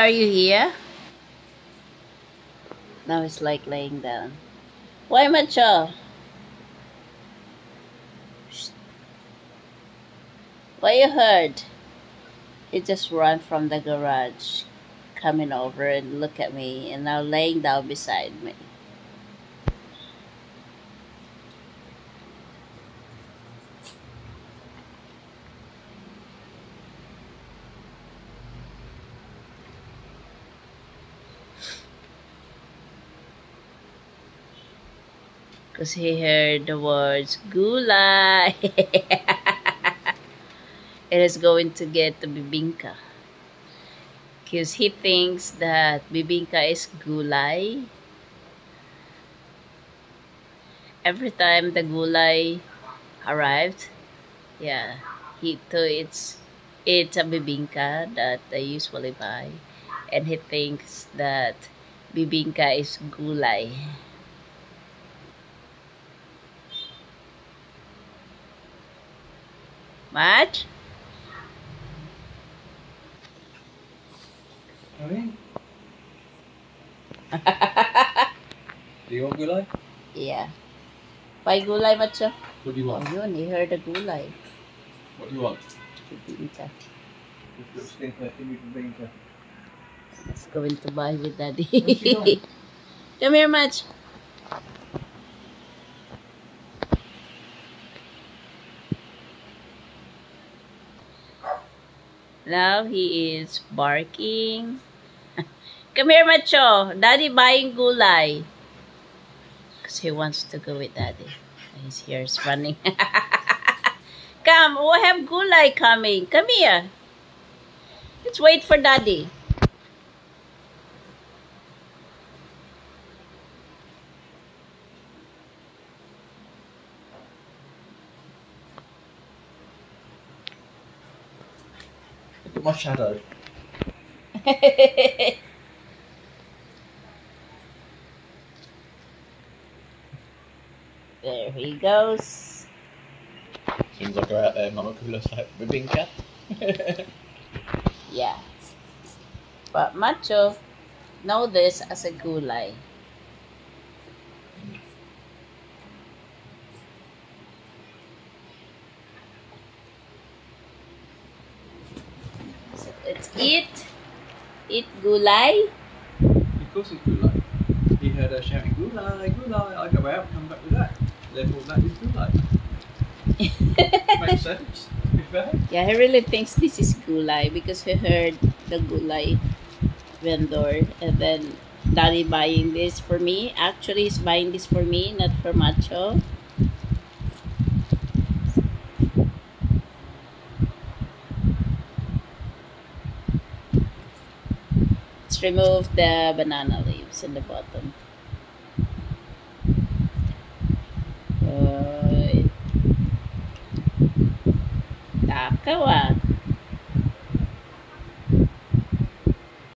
are you here? Now it's like laying down. Why, Macho? Shh. What you heard? He just ran from the garage, coming over and look at me, and now laying down beside me. Because he heard the words, gulay. It is going to get the bibingka. Because he thinks that bibingka is gulay. Every time the gulay arrived, yeah, he thought it's a bibingka that they usually buy. And he thinks that bibingka is gulay. What? Do you want gulay? Yeah. Why gulay, Macho? What do you want? Oh, yun, he heard the gulay. What do you want? Bibingka. Bibingka. Let's go into buy with Daddy. Where's she going? Come here, Mach. Now he is barking. Come here, Macho. Daddy buying gulay. Because he wants to go with Daddy. He's here, he's running. Come, we have gulay coming. Come here. Let's wait for Daddy. Look at my shadow. There he goes. Seems like we're out there, Mama Kula's like bibingka. Yeah. But Macho know this as a gulay. So let's eat gulay. Of course it's gulay. He heard her shouting gulay, gulay. I go out and come back with that. Therefore that is gulay. Makes sense. To be fair. Yeah, he really thinks this is gulay because he heard the gulay vendor, and then Daddy buying this for me. Actually, he's buying this for me, not for Macho. Let's remove the banana leaves in the bottom. Right. Takaw ah.